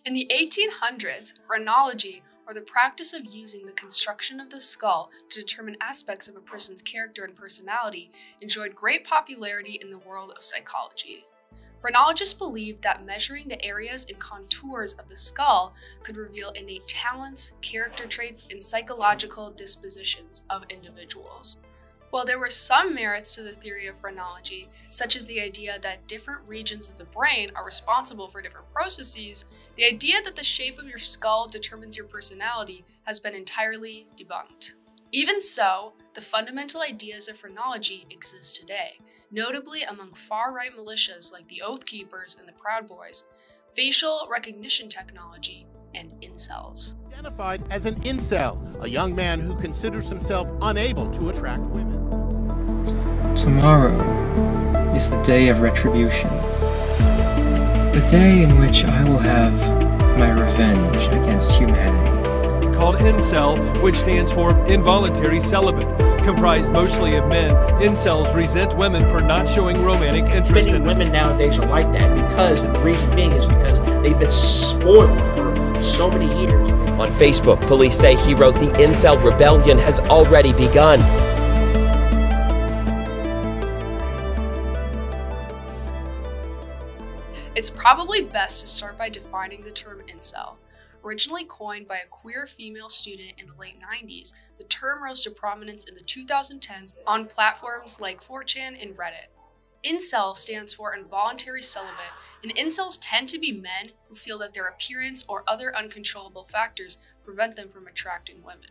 In the 1800s, phrenology, or the practice of using the construction of the skull to determine aspects of a person's character and personality, enjoyed great popularity in the world of psychology. Phrenologists believed that measuring the areas and contours of the skull could reveal innate talents, character traits, and psychological dispositions of individuals. While there were some merits to the theory of phrenology, such as the idea that different regions of the brain are responsible for different processes, the idea that the shape of your skull determines your personality has been entirely debunked. Even so, the fundamental ideas of phrenology exist today, notably among far-right militias like the Oath Keepers and the Proud Boys, facial recognition technology, and incels. Identified as an incel, a young man who considers himself unable to attract women. Tomorrow is the day of retribution. The day in which I will have my revenge against humanity. Called Incel, which stands for involuntary celibate. Comprised mostly of men, incels resent women for not showing romantic interest in them. Women nowadays are like that because the reason being is because they've been spoiled for so many years. On Facebook, police say he wrote the Incel Rebellion has already begun. It's probably best to start by defining the term incel. Originally coined by a queer female student in the late 90s, the term rose to prominence in the 2010s on platforms like 4chan and Reddit. Incel stands for involuntary celibate, and incels tend to be men who feel that their appearance or other uncontrollable factors prevent them from attracting women.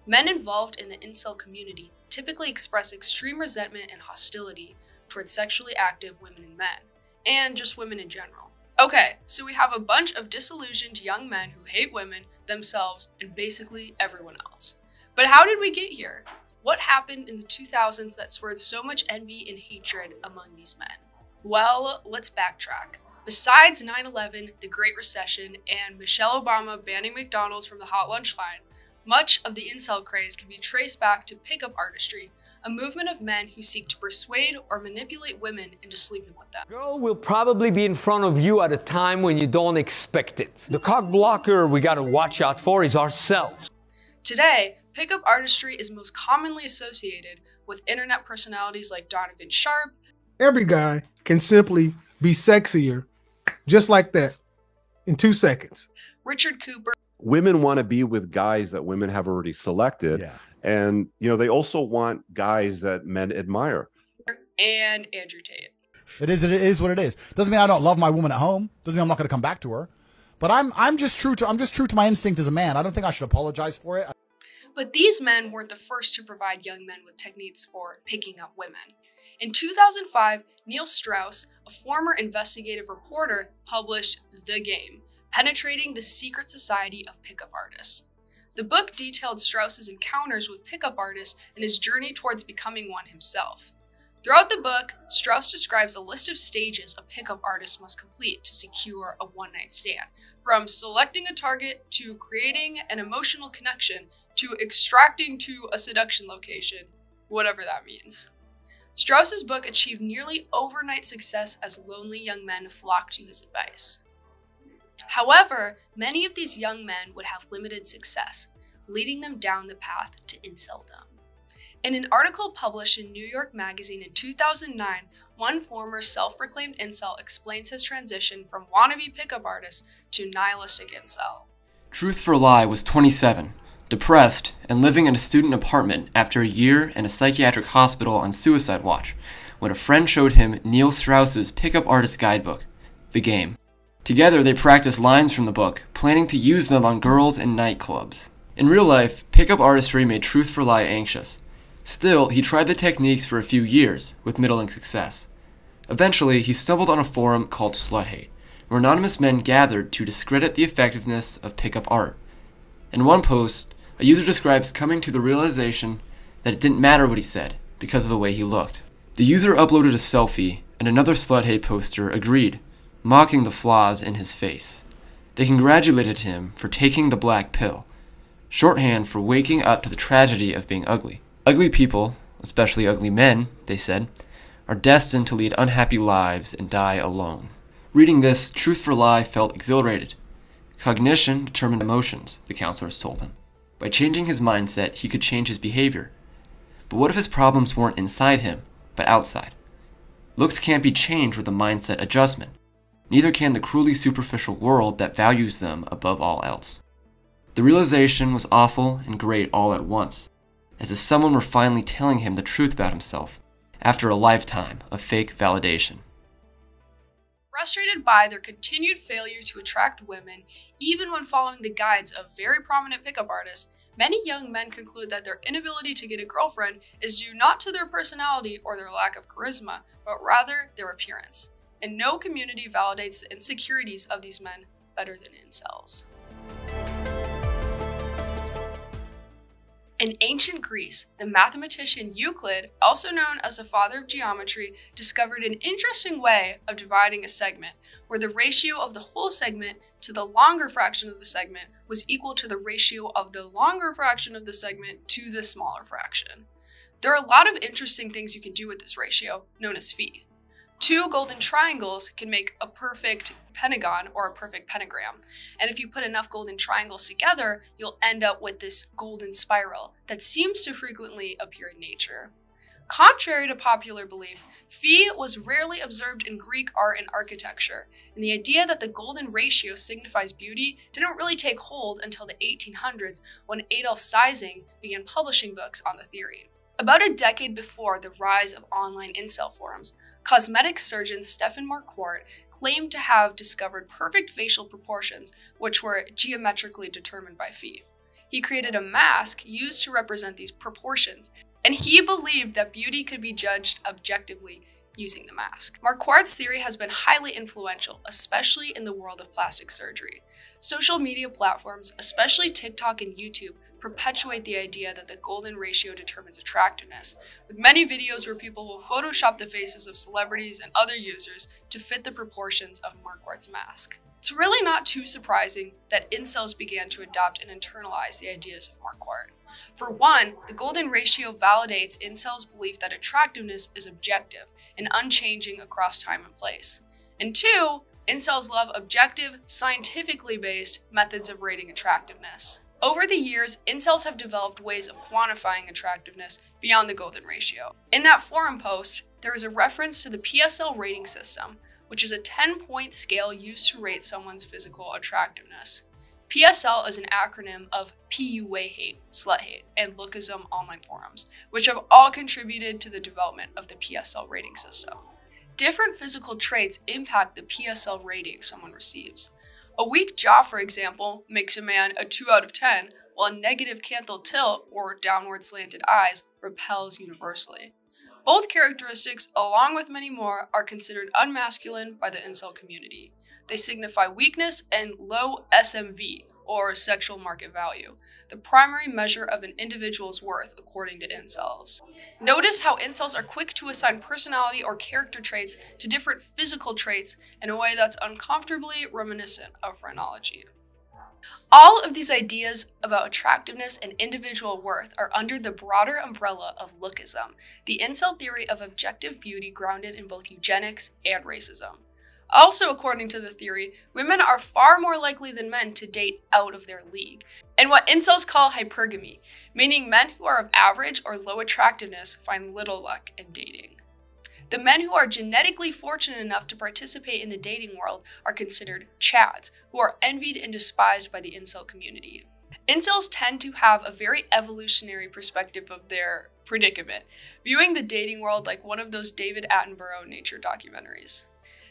Men involved in the incel community typically express extreme resentment and hostility towards sexually active women and men, and just women in general. Okay, so we have a bunch of disillusioned young men who hate women, themselves, and basically everyone else. But how did we get here? What happened in the 2000s that spurred so much envy and hatred among these men? Well, let's backtrack. Besides 9/11, the Great Recession, and Michelle Obama banning McDonald's from the hot lunch line, much of the incel craze can be traced back to pickup artistry, a movement of men who seek to persuade or manipulate women into sleeping with them. Girl will probably be in front of you at a time when you don't expect it. The cock blocker we gotta watch out for is ourselves. Today, pickup artistry is most commonly associated with internet personalities like Donovan Sharp. Every guy can simply be sexier, just like that, in 2 seconds. Richard Cooper. Women want to be with guys that women have already selected. Yeah. And, you know, they also want guys that men admire. And Andrew Tate. It is what it is. Doesn't mean I don't love my woman at home. Doesn't mean I'm not going to come back to her. But I'm just true to my instinct as a man. I don't think I should apologize for it. But these men weren't the first to provide young men with techniques for picking up women. In 2005, Neil Strauss, a former investigative reporter, published The Game, Penetrating the Secret Society of Pickup Artists. The book detailed Strauss's encounters with pickup artists and his journey towards becoming one himself. Throughout the book, Strauss describes a list of stages a pickup artist must complete to secure a one-night stand, from selecting a target to creating an emotional connection to extracting to a seduction location, whatever that means. Strauss's book achieved nearly overnight success as lonely young men flocked to his advice. However, many of these young men would have limited success, leading them down the path to inceldom. In an article published in New York Magazine in 2009, one former self-proclaimed incel explains his transition from wannabe pickup artist to nihilistic incel. Truth for Lie was 27, depressed, and living in a student apartment after a year in a psychiatric hospital on suicide watch, when a friend showed him Neil Strauss's pickup artist guidebook, The Game. Together, they practiced lines from the book, planning to use them on girls in nightclubs. In real life, pickup artistry made Truth for Lie anxious. Still, he tried the techniques for a few years, with middling success. Eventually, he stumbled on a forum called Slut Hate, where anonymous men gathered to discredit the effectiveness of pickup art. In one post, a user describes coming to the realization that it didn't matter what he said, because of the way he looked. The user uploaded a selfie, and another Slut Hate poster agreed, mocking the flaws in his face. They congratulated him for taking the black pill, shorthand for waking up to the tragedy of being ugly. Ugly people, especially ugly men, they said, are destined to lead unhappy lives and die alone. Reading this, Truth for Lie felt exhilarated. Cognition determined emotions, the counselors told him. By changing his mindset, he could change his behavior. But what if his problems weren't inside him, but outside? Looks can't be changed with a mindset adjustment. Neither can the cruelly superficial world that values them above all else. The realization was awful and great all at once, as if someone were finally telling him the truth about himself after a lifetime of fake validation. Frustrated by their continued failure to attract women, even when following the guides of very prominent pickup artists, many young men conclude that their inability to get a girlfriend is due not to their personality or their lack of charisma, but rather their appearance. And no community validates the insecurities of these men better than incels. In ancient Greece, the mathematician Euclid, also known as the father of geometry, discovered an interesting way of dividing a segment, where the ratio of the whole segment to the longer fraction of the segment was equal to the ratio of the longer fraction of the segment to the smaller fraction. There are a lot of interesting things you can do with this ratio, known as phi. Two golden triangles can make a perfect pentagon or a perfect pentagram. And if you put enough golden triangles together, you'll end up with this golden spiral that seems to frequently appear in nature. Contrary to popular belief, phi was rarely observed in Greek art and architecture, and the idea that the golden ratio signifies beauty didn't really take hold until the 1800s when Adolf Sizing began publishing books on the theory. About a decade before the rise of online incel forums, cosmetic surgeon Stefan Marquardt claimed to have discovered perfect facial proportions, which were geometrically determined by phi. He created a mask used to represent these proportions, and he believed that beauty could be judged objectively using the mask. Marquardt's theory has been highly influential, especially in the world of plastic surgery. Social media platforms, especially TikTok and YouTube, perpetuate the idea that the golden ratio determines attractiveness, with many videos where people will Photoshop the faces of celebrities and other users to fit the proportions of Marquardt's mask. It's really not too surprising that incels began to adopt and internalize the ideas of Marquardt. For one, the golden ratio validates incels' belief that attractiveness is objective and unchanging across time and place. And two, incels love objective, scientifically based methods of rating attractiveness. Over the years, incels have developed ways of quantifying attractiveness beyond the golden ratio. In that forum post, there is a reference to the PSL rating system, which is a 10-point scale used to rate someone's physical attractiveness. PSL is an acronym of PU Way Hate, Slut Hate, and Lookism online forums, which have all contributed to the development of the PSL rating system. Different physical traits impact the PSL rating someone receives. A weak jaw, for example, makes a man a 2 out of 10, while a negative canthal tilt, or downward slanted eyes, repels universally. Both characteristics, along with many more, are considered unmasculine by the incel community. They signify weakness and low SMV, or sexual market value, the primary measure of an individual's worth according to incels. Notice how incels are quick to assign personality or character traits to different physical traits in a way that's uncomfortably reminiscent of phrenology. All of these ideas about attractiveness and individual worth are under the broader umbrella of lookism, the incel theory of objective beauty grounded in both eugenics and racism. Also, according to the theory, women are far more likely than men to date out of their league, and what incels call hypergamy, meaning men who are of average or low attractiveness find little luck in dating. The men who are genetically fortunate enough to participate in the dating world are considered chads, who are envied and despised by the incel community. Incels tend to have a very evolutionary perspective of their predicament, viewing the dating world like one of those David Attenborough nature documentaries.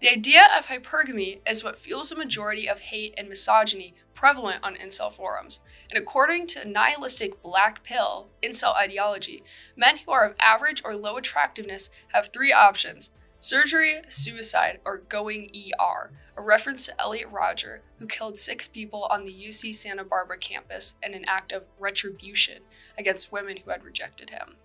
The idea of hypergamy is what fuels the majority of hate and misogyny prevalent on incel forums, and according to nihilistic black pill incel ideology, men who are of average or low attractiveness have 3 options: surgery, suicide, or going ER, a reference to Elliot Rodger, who killed 6 people on the UC Santa Barbara campus in an act of retribution against women who had rejected him.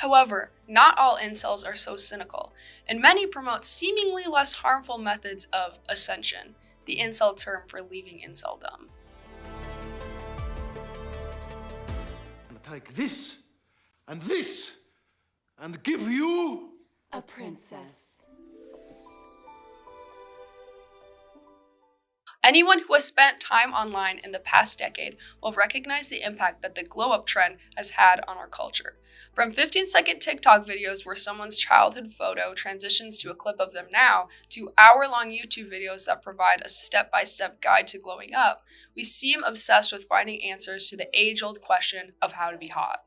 However, not all incels are so cynical, and many promote seemingly less harmful methods of ascension, the incel term for leaving inceldom. Take this, and give you a princess. Anyone who has spent time online in the past decade will recognize the impact that the glow-up trend has had on our culture. From 15-second TikTok videos where someone's childhood photo transitions to a clip of them now, to hour-long YouTube videos that provide a step-by-step guide to glowing up, we seem obsessed with finding answers to the age-old question of how to be hot.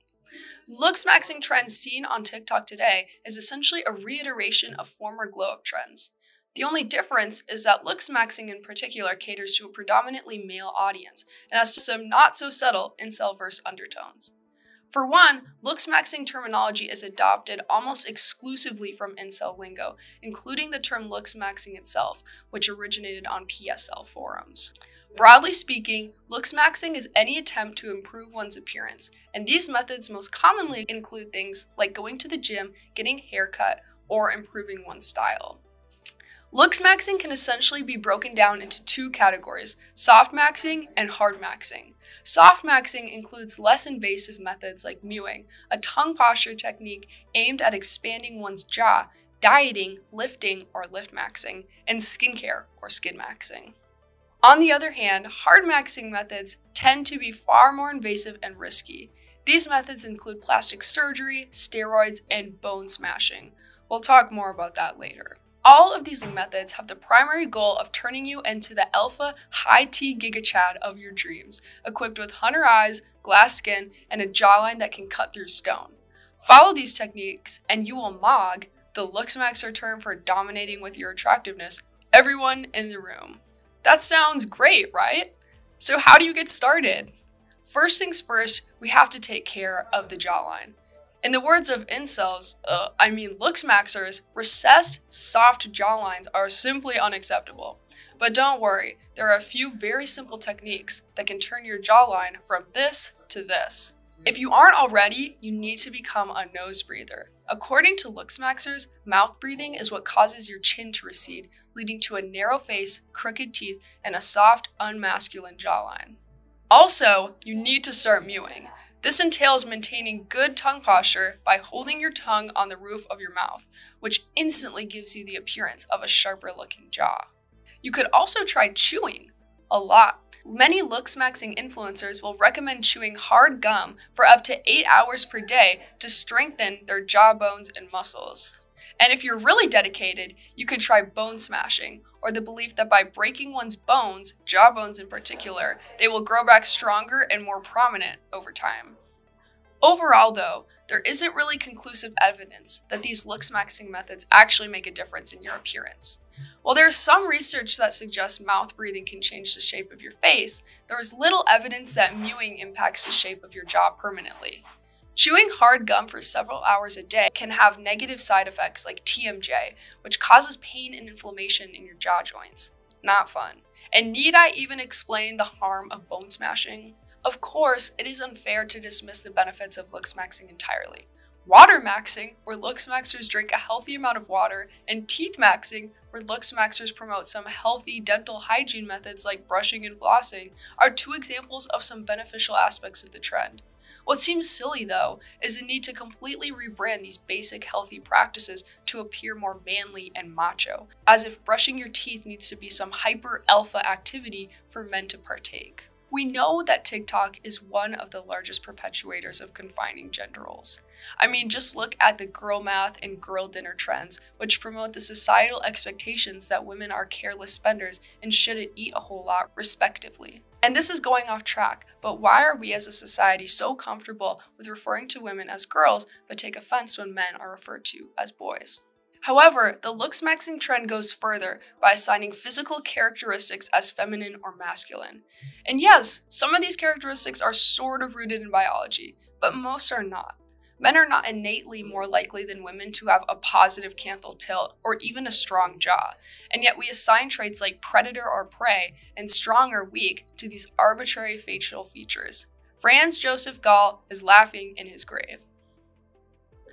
Looksmaxxing trends seen on TikTok today is essentially a reiteration of former glow-up trends. The only difference is that Looksmaxxing in particular caters to a predominantly male audience and has some not-so-subtle incel-verse undertones. For one, Looksmaxxing terminology is adopted almost exclusively from incel lingo, including the term Looksmaxxing itself, which originated on PSL forums. Broadly speaking, Looksmaxxing is any attempt to improve one's appearance, and these methods most commonly include things like going to the gym, getting a haircut, or improving one's style. Looksmaxxing can essentially be broken down into two categories, softmaxing and hardmaxing. Softmaxing includes less invasive methods like mewing, a tongue posture technique aimed at expanding one's jaw, dieting, lifting or liftmaxing, and skincare or skinmaxing. On the other hand, hardmaxing methods tend to be far more invasive and risky. These methods include plastic surgery, steroids, and bone smashing. We'll talk more about that later. All of these methods have the primary goal of turning you into the alpha high-T giga-chad of your dreams, equipped with hunter eyes, glass skin, and a jawline that can cut through stone. Follow these techniques and you will mog, the Looksmaxxer term for dominating with your attractiveness, everyone in the room. That sounds great, right? So how do you get started? First things first, we have to take care of the jawline. In the words of incels, Looksmaxxers, recessed, soft jawlines are simply unacceptable. But don't worry, there are a few very simple techniques that can turn your jawline from this to this. If you aren't already, you need to become a nose breather. According to Looksmaxxers, mouth breathing is what causes your chin to recede, leading to a narrow face, crooked teeth, and a soft, unmasculine jawline. Also, you need to start mewing. This entails maintaining good tongue posture by holding your tongue on the roof of your mouth, which instantly gives you the appearance of a sharper looking jaw. You could also try chewing a lot. Many Looksmaxxing influencers will recommend chewing hard gum for up to 8 hours per day to strengthen their jaw bones and muscles. And if you're really dedicated, you could try bone smashing, or the belief that by breaking one's bones, jaw bones in particular, they will grow back stronger and more prominent over time. Overall though, there isn't really conclusive evidence that these Looksmaxxing methods actually make a difference in your appearance. While there is some research that suggests mouth breathing can change the shape of your face, there is little evidence that mewing impacts the shape of your jaw permanently. Chewing hard gum for several hours a day can have negative side effects like TMJ, which causes pain and inflammation in your jaw joints. Not fun. And need I even explain the harm of bone smashing? Of course, it is unfair to dismiss the benefits of Looksmaxxing entirely. Water maxing, where Looksmaxxers drink a healthy amount of water, and teeth maxing, where Looksmaxxers promote some healthy dental hygiene methods like brushing and flossing, are two examples of some beneficial aspects of the trend. What seems silly, though, is the need to completely rebrand these basic healthy practices to appear more manly and macho, as if brushing your teeth needs to be some hyper-alpha activity for men to partake. We know that TikTok is one of the largest perpetuators of confining gender roles. Just look at the girl math and girl dinner trends, which promote the societal expectations that women are careless spenders and shouldn't eat a whole lot, respectively. And this is going off track, but why are we as a society so comfortable with referring to women as girls, but take offense when men are referred to as boys? However, the Looksmaxxing trend goes further by assigning physical characteristics as feminine or masculine. And yes, some of these characteristics are sort of rooted in biology, but most are not. Men are not innately more likely than women to have a positive canthal tilt or even a strong jaw, and yet we assign traits like predator or prey and strong or weak to these arbitrary facial features. Franz Joseph Gall is laughing in his grave.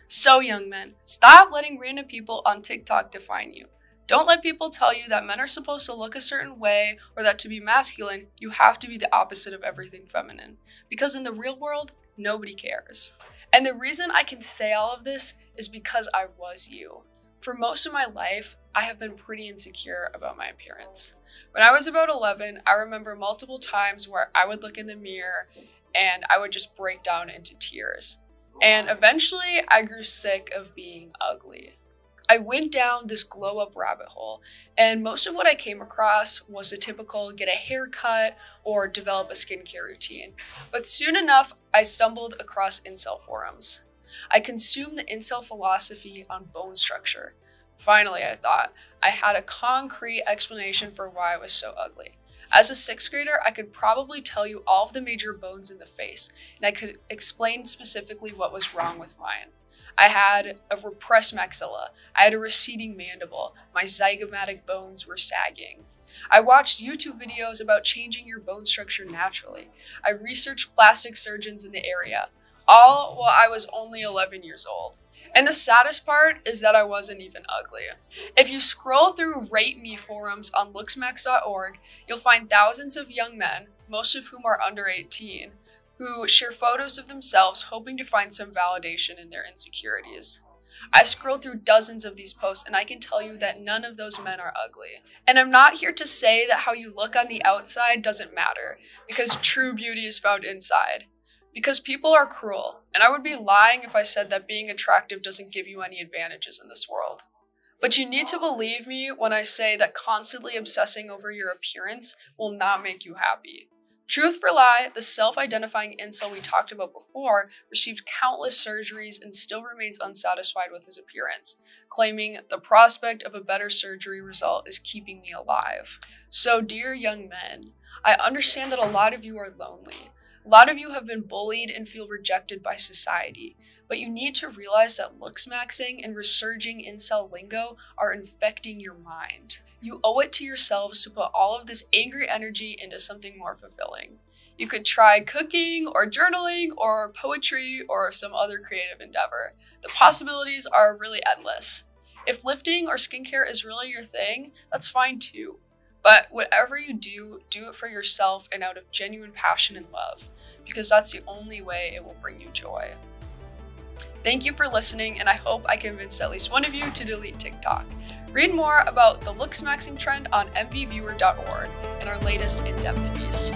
So young men, stop letting random people on TikTok define you. Don't let people tell you that men are supposed to look a certain way or that to be masculine, you have to be the opposite of everything feminine. Because in the real world, nobody cares. And the reason I can say all of this is because I was you. For most of my life, I have been pretty insecure about my appearance. When I was about 11, I remember multiple times where I would look in the mirror and I would just break down into tears. And eventually, I grew sick of being ugly. I went down this glow up rabbit hole, and most of what I came across was the typical get a haircut or develop a skincare routine. But soon enough, I stumbled across incel forums. I consumed the incel philosophy on bone structure. Finally, I thought, I had a concrete explanation for why I was so ugly. As a 6th grader, I could probably tell you all of the major bones in the face, and I could explain specifically what was wrong with mine. I had a repressed maxilla, I had a receding mandible, my zygomatic bones were sagging. I watched YouTube videos about changing your bone structure naturally. I researched plastic surgeons in the area, all while I was only 11 years old. And the saddest part is that I wasn't even ugly. If you scroll through Rate Me forums on Looksmaxxing.org, you'll find thousands of young men, most of whom are under 18, who share photos of themselves hoping to find some validation in their insecurities. I scrolled through dozens of these posts and I can tell you that none of those men are ugly. And I'm not here to say that how you look on the outside doesn't matter, because true beauty is found inside. Because people are cruel, and I would be lying if I said that being attractive doesn't give you any advantages in this world. But you need to believe me when I say that constantly obsessing over your appearance will not make you happy. Truth for lie, the self-identifying incel we talked about before received countless surgeries and still remains unsatisfied with his appearance, claiming the prospect of a better surgery result is keeping me alive. So dear young men, I understand that a lot of you are lonely. A lot of you have been bullied and feel rejected by society, but you need to realize that looksmaxxing and resurging incel lingo are infecting your mind. You owe it to yourselves to put all of this angry energy into something more fulfilling. You could try cooking or journaling or poetry or some other creative endeavor. The possibilities are really endless. If lifting or skincare is really your thing, that's fine too. But whatever you do, do it for yourself and out of genuine passion and love, because that's the only way it will bring you joy. Thank you for listening, and I hope I convinced at least one of you to delete TikTok. Read more about the Looksmaxxing trend on mvviewer.org and our latest in-depth piece.